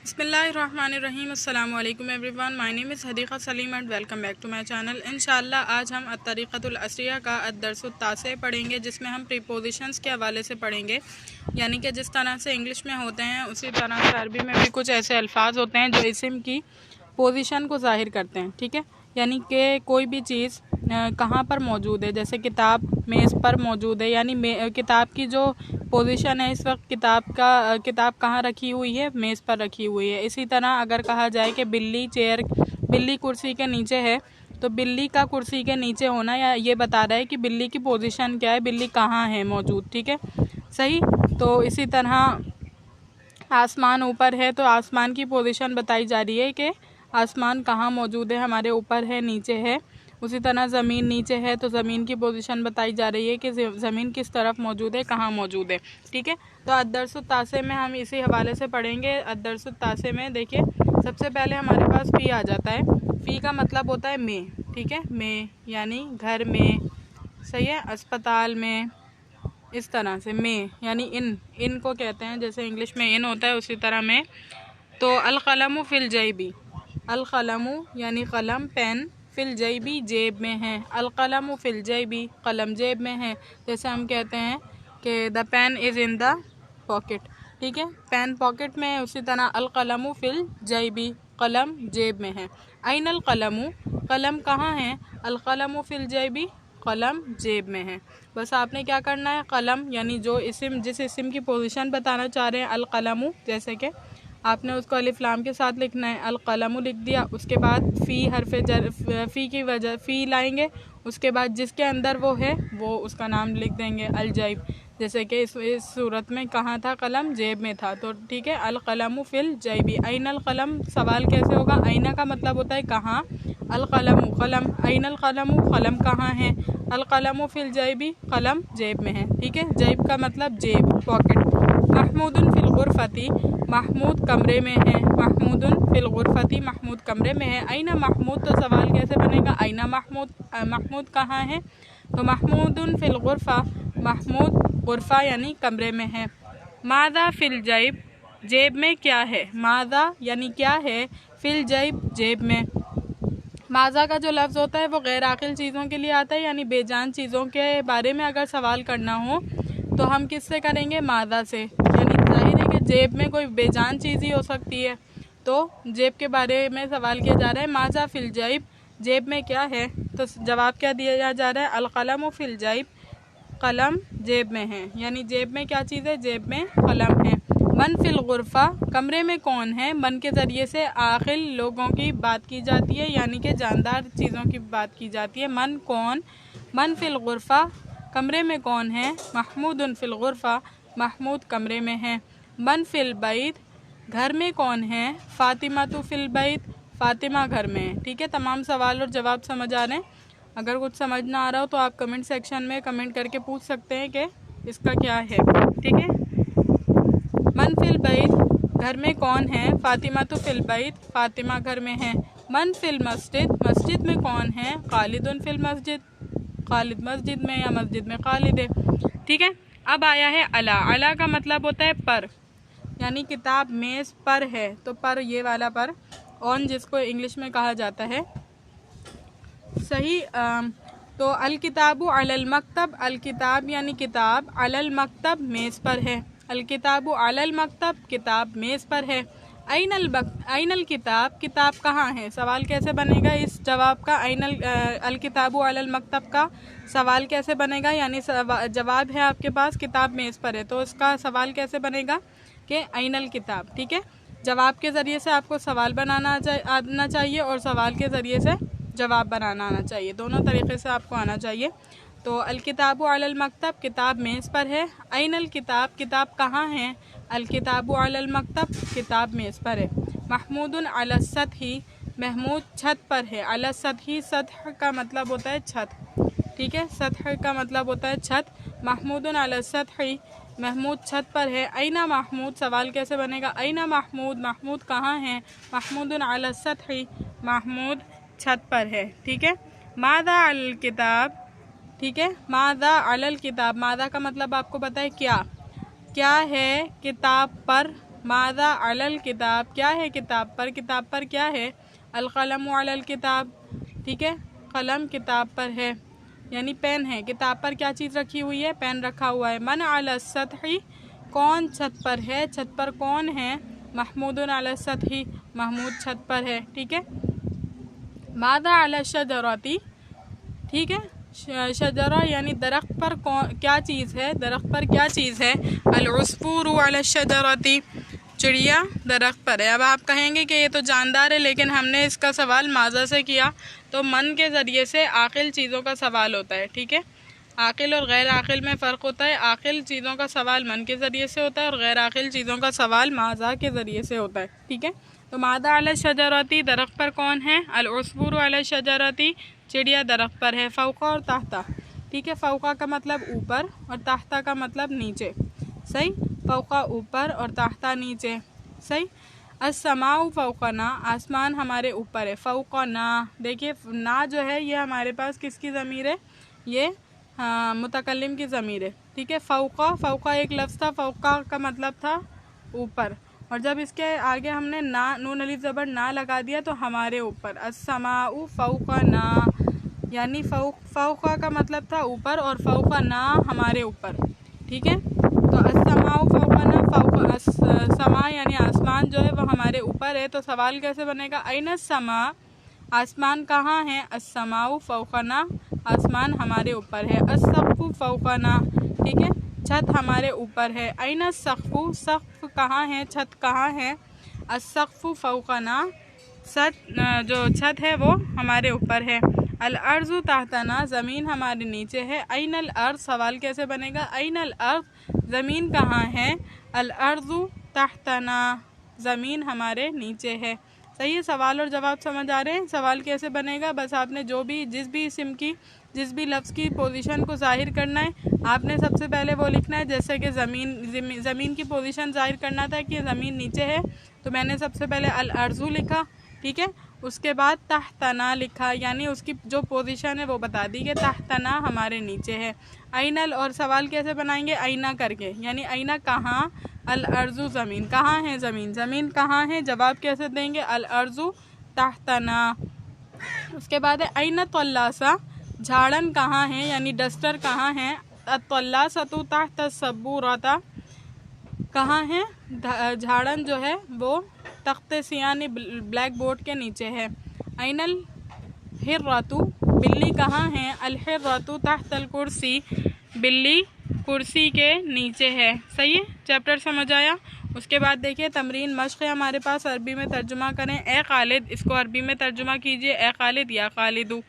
बिस्मिल्लाहिर्रहमानिर्रहीम। अस्सलाम वालेकुम everyone. My name is Hadiqa Saleem and welcome back to my channel. इंशाअल्लाह आज हम अत-तरीक़तुल असरिया का अद-दर्स-उत-तासी पढ़ेंगे, जिसमें हम प्रीपोजिशंस के हवाले से पढ़ेंगे। यानी कि जिस तरह से इंग्लिश में होते हैं उसी तरह से अरबी में भी कुछ ऐसे अल्फाज होते हैं जो इस्म की पोजीशन को ज़ाहिर करते हैं। ठीक है, यानी कि कोई भी चीज़ कहाँ पर मौजूद है, जैसे किताब मेज़ पर मौजूद है, यानी किताब की जो पोजीशन है इस वक्त किताब कहाँ रखी हुई है, मेज़ पर रखी हुई है। इसी तरह अगर कहा जाए कि बिल्ली कुर्सी के नीचे है, तो बिल्ली का कुर्सी के नीचे होना या ये बता रहा है कि बिल्ली की पोजीशन क्या है, बिल्ली कहाँ है मौजूद। ठीक है, सही। तो इसी तरह आसमान ऊपर है, तो आसमान की पोजीशन बताई जा रही है कि आसमान कहाँ मौजूद है, हमारे ऊपर है, नीचे है। उसी तरह ज़मीन नीचे है, तो ज़मीन की पोजीशन बताई जा रही है कि ज़मीन किस तरफ मौजूद है, कहाँ मौजूद है। ठीक है, तो अद-दर्स-उत-तासी में हम इसी हवाले से पढ़ेंगे। अद-दर्स-उत-तासी में देखिए, सबसे पहले हमारे पास फ़ी आ जाता है। फ़ी का मतलब होता है में। ठीक है, में यानी घर में, सही है, अस्पताल में, इस तरह से में यानी इन को कहते हैं, जैसे इंग्लिश में इन होता है उसी तरह में। तो अल-क़लमु फ़िल जैबी, अल-क़लमु यानी कलम, पेन, फ़िल जैबी जेब में है। अल-क़लमु फ़िल जैबी, कलम जेब में है। जैसे हम कहते हैं कि the pen is in the pocket. ठीक है, पेन पॉकेट में है। उसी तरह अल-क़लमु फ़िल जैबी, कलम जेब में है। अइनल क़लमु, कलम कहाँ है, अल-क़लमु फ़िल जैबी, कलम जेब में है। बस आपने क्या करना है, कलम यानी जिस इस्म की पोजीशन बताना चाह रहे हैं, अल-क़लमु, जैसे कि आपने उसको अलिफ लाम के साथ लिखना है, अल-क़लमु लिख दिया। उसके बाद फ़ी की वजह फ़ी लाएंगे, उसके बाद जिसके अंदर वो है वो उसका नाम लिख देंगे, अल-जैब। जैसे कि इस सूरत में कहाँ था, कलम जेब में था। तो ठीक है, अल-क़लमु फ़िल जैबी। अइनल क़लम, सवाल कैसे होगा, अइना का मतलब होता है कहाँ, अल-क़लमु कलम, अइनल क़लमु कलम कहाँ है, अल-क़लमु फ़िल जैबी, कलम जेब में है। ठीक है, जैब का मतलब जेब, पॉकेट। महमूदुन फ़िल गुरफ़ती, महमूद कमरे में है। महमूदुन फ़िल गुरफ़ती, महमूद कमरे में है। अइना महमूद, तो सवाल कैसे बनेगा, अइना महमूद, महमूद कहाँ है, तो महमूदुन फ़िल गुरफ़ा, महमूद गुरफ़ा यानी कमरे में है। माज़ा फ़िल जैब, जेब में क्या है, माज़ा यानी क्या है, फ़िल जैब जेब में। माज़ा का जो लफ्ज़ होता है वो गैर आक़िल चीज़ों के लिए आता है, यानी बेजान चीज़ों के बारे में अगर सवाल करना हो तो हम किससे करेंगे, माज़ा से। यानी जाहिर है कि जेब में कोई बेजान चीज़ ही हो सकती है, तो जेब के बारे में सवाल किया जा रहा है। माज़ा फ़िल जैब, जेब में क्या है, तो जवाब क्या दिया जा रहा है, अल-क़लमु फ़िल जैब, कलम जेब में है। यानी जेब में क्या चीज़ है, जेब में कलम है। मन फ़िल गुरफ़ा, कमरे में कौन है, मन के ज़रिए से आक़िल लोगों की बात की जाती है, यानी कि जानदार चीज़ों की बात की जाती है। मन कौन, मन फ़िल गुरफ़ा, कमरे में कौन है, महमूदुन फ़िल गुरफ़ा, महमूद कमरे में है। मन फ़िल बैत, घर में कौन है, फ़ातिमातु फ़िल बैत, फ़ातिमा घर में है। ठीक है, तमाम सवाल और जवाब समझ आ रहे हैं। अगर कुछ समझ ना आ रहा हो तो आप कमेंट सेक्शन में कमेंट करके पूछ सकते हैं कि इसका क्या है। ठीक है, मन फ़िल बैत, घर में कौन है, फ़ातिमातु फ़िल बैत, फ़ातिमा घर में है। मन फ़िल मस्जिद, मस्जिद में कौन है, खालिदुन फ़िल मस्जिद, खालिद मस्जिद में या मस्जिद में खालिद है। ठीक है, अब आया है अला। अला का मतलब होता है पर, यानी किताब मेज़ पर है, तो पर ये वाला पर, ऑन जिसको इंग्लिश में कहा जाता है, सही। तो अल किताबु अलल मकतब, अल किताब यानी किताब, अलल मकतब मेज़ पर है। अल किताबु अलल मकतब, किताब मेज़ पर है। अइनल किताब, किताब कहाँ है, सवाल कैसे बनेगा इस जवाब का, अल किताबु अलल मकतब का सवाल कैसे बनेगा, यानी जवाब है आपके पास किताब मेज़ पर है, तो इसका सवाल कैसे बनेगा कि अइनल किताब। ठीक है, जवाब के ज़रिए से आपको सवाल बनाना आना चाहिए और सवाल के ज़रिए से जवाब बनाना आना चाहिए, दोनों तरीक़े से आपको आना चाहिए। तो अल किताबु अलल मकतब, किताब मेज़ पर है। अइनल किताब, किताब कहाँ है, अल किताबु अलल मकतब, किताब मेज़ पर है। महमूदुन अला सतही, महमूद छत पर है। अला सतही, सतह का मतलब होता है छत। ठीक है, सतह का मतलब होता है छत। महमूदुन अला सतही, महमूद छत पर है। अइना महमूद, सवाल कैसे बनेगा, अइना महमूद, महमूद कहाँ है, महमूदुन अला सतही, महमूद छत पर है। ठीक है, माज़ा अल किताब, ठीक है, माज़ा अलल किताब, माज़ा का मतलब आपको पता है क्या, क्या है किताब पर, मादा अलल किताब, क्या है किताब पर, किताब पर क्या है। अलकलम अलल किताब, ठीक है, कलम किताब पर है यानी पेन है। किताब पर क्या चीज़ रखी हुई है, पेन रखा हुआ है। मन अला सतही, कौन छत पर है, छत पर कौन है। महमूदुन अला सतही, महमूद छत पर है, ठीक है। मादा अला शजरती, ठीक है, शजरा यानी दरख्त पर कौन क्या चीज़ है, दरख्त पर क्या चीज़ है। अल-उस्फूरु अला शजरती, चिड़िया दरख्त पर है। अब आप कहेंगे कि ये तो जानदार है, लेकिन हमने इसका सवाल माज़ा से किया, तो मन के ज़रिए से आकिल चीज़ों का सवाल होता है, ठीक है। आकिल और गैर आकिल में फ़र्क होता है। आकिल चीज़ों का सवाल मन के ज़रिए से होता है और गैर आकिल चीज़ों का सवाल माज़ा के ज़रिए से होता है, ठीक है। तो मादा अला शजरती, दरख्त पर कौन है। अल-उस्फूरु अला शजरती, चिड़िया दरख्त पर है। फ़ौका और ताहता, ठीक है, फ़ौका का मतलब ऊपर और ताहता का मतलब नीचे, सही। फ़ौका ऊपर और ताहता नीचे, सही। अस्समाउ फ़ौक़ना, आसमान हमारे ऊपर है। फ़ौक़ना, देखिए ना जो है ये हमारे पास किसकी ज़मीर है, ये मुतकल्लिम की ज़मीर है, ठीक है। फ़ौक़ा, फ़ौक़ा एक लफ्ज़ था, फ़ौक़ा का मतलब था ऊपर, और जब इसके आगे हमने ना नून अलिफ ज़बर ना लगा दिया तो हमारे ऊपर। अस्समाउ फ़ौक़ना यानी फ़ौक़ा का मतलब था ऊपर और फ़ौक़ना हमारे ऊपर, ठीक है। तो अस्समाउ फ़ौक़ना, समा यानी आसमान जो है वो हमारे ऊपर है। तो सवाल कैसे बनेगा, अयना समा, आसमान कहाँ है। अस्समाउ फ़ौक़ना, आसमान हमारे ऊपर है। अस्सक़्फ़ु फ़ौक़ना, ठीक है, छत हमारे ऊपर है। अयना सक़्फ़ु, सक़्फ़ कहाँ है, छत कहाँ है। अस्सक़्फ़ु फ़ौक़ना, जो छत है वो हमारे ऊपर है। अल-अर्ज़ु तहतना, ज़मीन हमारे नीचे है। अयनल अर्ज़, सवाल कैसे बनेगा, अयनल अर्ज़, ज़मीन कहाँ है। अल-अर्ज़ु तहतना, ज़मीन हमारे नीचे है, सही है। सवाल और जवाब समझ आ रहे हैं। सवाल कैसे बनेगा, बस आपने जो भी जिस भी इस्म की जिस भी लफ्ज़ की पोजीशन को ज़ाहिर करना है, आपने सबसे पहले वो लिखना है। जैसे कि ज़मीन की पोजीशन ज़ाहिर करना था कि ज़मीन नीचे है, तो मैंने सबसे पहले अल-अर्ज़ु लिखा, ठीक है। उसके बाद तहतना लिखा, यानी उसकी जो पोजीशन है वो बता दी कि तहतना हमारे नीचे है। अयनल, और सवाल कैसे बनाएंगे, अयना करके, यानी अयना कहाँ, अल-अर्ज़ु ज़मीन, कहाँ है ज़मीन, ज़मीन कहाँ है, जवाब कैसे देंगे, अल-अर्ज़ु तहतना। उसके बाद है अयना तल्लासा, झाड़न कहाँ है, यानी डस्टर कहाँ है। अत-तल्लासतु तहत अस्सब्बूरता, कहाँ है, झाड़न जो है वो तख्ते सियानी ब्लैक बोर्ड के नीचे है। अयनल हिर्रतु, बिल्ली कहाँ है। अल-हिर्रतु तहतल कुर्सी, बिल्ली कुर्सी के नीचे है, सही है। चैप्टर समझ आया। उसके बाद देखिए तमरीन मश्क़ है हमारे पास, अरबी में तर्जुमा करें। ए खालिद, इसको अरबी में तर्जुमा कीजिए। ए खालिद या खालिदु,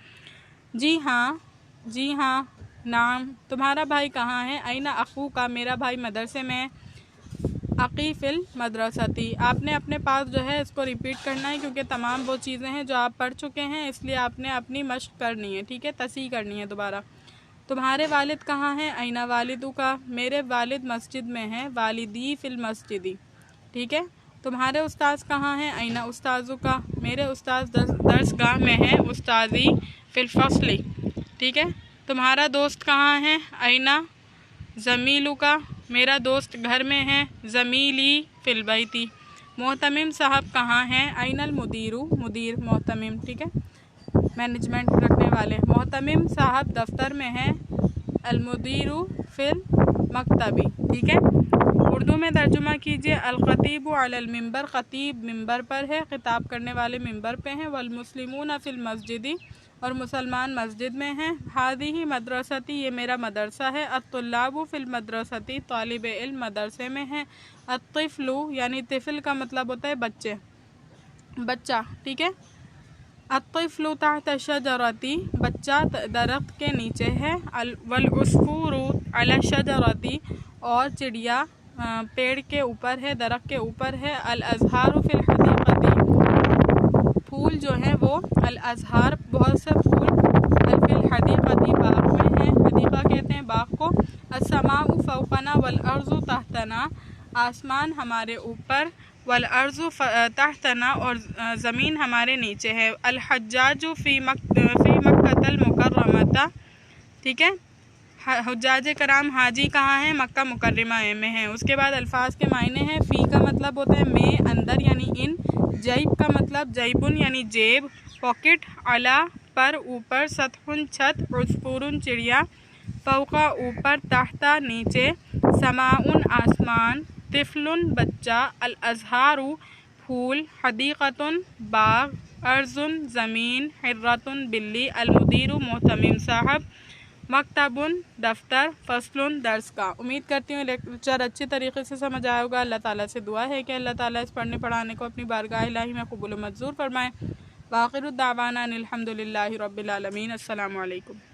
जी हाँ, जी हाँ, नाम, तुम्हारा भाई कहाँ है। अयना अखू का, मेरा भाई मदरसे में। अकीफ़िल मदरसती, आपने अपने पास जो है इसको रिपीट करना है, क्योंकि तमाम वो चीज़ें हैं जो आप पढ़ चुके हैं, इसलिए आपने अपनी मश्क करनी है, ठीक है, तसी करनी है दोबारा। तुम्हारे वालिद कहाँ हैं। अयना वालिदु का, मेरे वालिद मस्जिद में हैं। वालिदी फ़िल मस्जिदी, ठीक है। तुम्हारे उस्ताद कहाँ हैं। अयना उस्ताज़ु का, मेरे उस्ताद दर्सगाह में हैं। उस्तादी फ़िल फ़स्ली, ठीक है। तुम्हारा दोस्त कहाँ है। अयना ज़मीलु का, मेरा दोस्त घर में है। ज़मीली फ़िल बैती। मोहतमिम साहब कहाँ हैं। अयनल मुदीरु, मुदीर मोहतमिम, ठीक है, मैनेजमेंट रखने वाले। मोहतमिम साहब दफ्तर में हैं। अलमुदीरु फ़िल मकतबी, ठीक है। उर्दू में तर्जुमा कीजिए। अल-ख़तीबु अलल मिंबर, ख़तीब मिंबर पर है, खिताब करने वाले मिंबर पे हैं। वल मुस्लिमून फ़िल मस्जिदी, और मुसलमान मस्जिद में हैं। हादिही मदरसती, ये मेरा मदरसा है। अत-तुल्लाबु फ़िल मदरसती, तालिब इल्म मदरसे में हैं। अत-तिफ़लु, यानी तिफ़ल का मतलब होता है बच्चे, बच्चा, ठीक है। अत-तिफ़लु तहत अश-शजरती, बच्चा दरख्त के नीचे है। वल-उस्फूरु अला शजरती, और चिड़िया पेड़ के ऊपर है, दरख्त के ऊपर है। अल-अज़हारु फ़िल हदीक़ती, फूल जो हैं वो, अल-अज़हार बहुत से फूल, फ़िल हदीक़ती बाग में हैं। हदीक़ा कहते हैं बाग को। अस्समाउ फ़ौक़ना वल-अर्ज़ु तहतना, आसमान हमारे ऊपर। वल-अर्ज़ु तहतना, और ज़मीन हमारे नीचे है। अल-हज्जाजु फ़ी मक्कतल मुकर्रमता, ठीक है। हुज्जाज कराम हाजी कहाँ हैं? मक्का मुकर्रमा में हैं। उसके बाद अल्फाज के मायने हैं। फ़ी का मतलब होता है में, अंदर यानी इन। जैब का मतलब जैबुन यानी जेब, पॉकेट। अला पर, ऊपर। सतहुन छत, उस्फुरुन चिड़िया। फौका ऊपर, तहता नीचे। समाउन आसमान। तिफलुन बच्चा। अल अज़हारू फूल। हदीक़तुन बाग। अर्जुन ज़मीन। हिर्रतुन बिल्ली। अलमुदीरु मोहतमिम साहब। मकतबुन दफ्तर। फसलुन दर्स का। उम्मीद करती हूँ लेक्चर अच्छी तरीके से समझ आया होगा। अल्लाह ताला से दुआ है कि अल्लाह ताला इस पढ़ने पढ़ाने को अपनी बारगाह इलाही में कबूल मंजूर फरमाए। वाखिर दावाना अनिल हम्दुलिल्लाहि रब्बिल आलमीन। अस्सलामु अलैकुम।